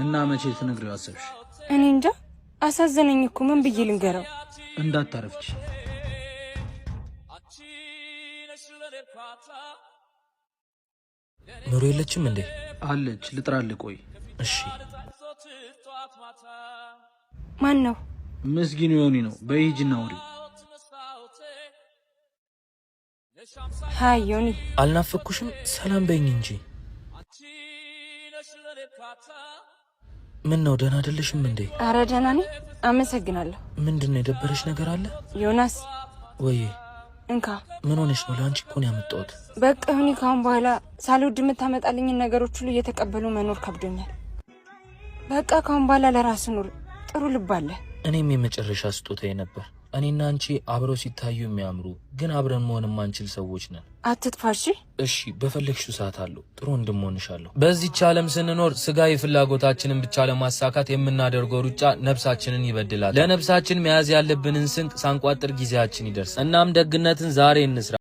እና መቼ ትነግሪው አሰብሽ? እኔ እንጃ አሳዘነኝ እኮ ምን ብዬ ልንገረው? እንዳታረፍች። ኑሮ የለችም እንዴ? አለች። ልጥራል። ቆይ እሺ። ማን ነው? ምስጊኑ ዮኒ ነው። በይጅና ወሪ። ሃይ ዮኒ። አልናፈኩሽም? ሰላም በይኝ እንጂ። ምን ነው ደህና አይደለሽም እንዴ? አረ ደህና ነኝ አመሰግናለሁ። ምንድነው የደበረሽ ነገር አለ? ዮናስ ወይ እንካ። ምን ሆነሽ ነው? ለአንቺ እኮ ነው ያመጣሁት። በቃ ዮኒ ካሁን በኋላ ሳልወድ የምታመጣልኝን ነገሮች ሁሉ እየተቀበሉ መኖር ከብዶኛል። በቃ ካሁን በኋላ ለራስ ኑር። ጥሩ ልብ አለ። እኔም የመጨረሻ ስጦታዬ ነበር። እኔና አንቺ አብረው ሲታዩ የሚያምሩ ግን አብረን መሆን ማንችል ሰዎች ነን። አትጥፋሽ። እሺ በፈለግሽው ሰዓት አለው። ጥሩ ወንድምሆንሻለሁ። በዚህች ዓለም ስንኖር ስጋዊ ፍላጎታችንን ብቻ ለማሳካት የምናደርገው ሩጫ ነፍሳችንን ይበድላል። ለነፍሳችን መያዝ ያለብንን ስንቅ ሳንቋጥር ጊዜያችን ይደርሳል። እናም ደግነትን ዛሬ እንስራ።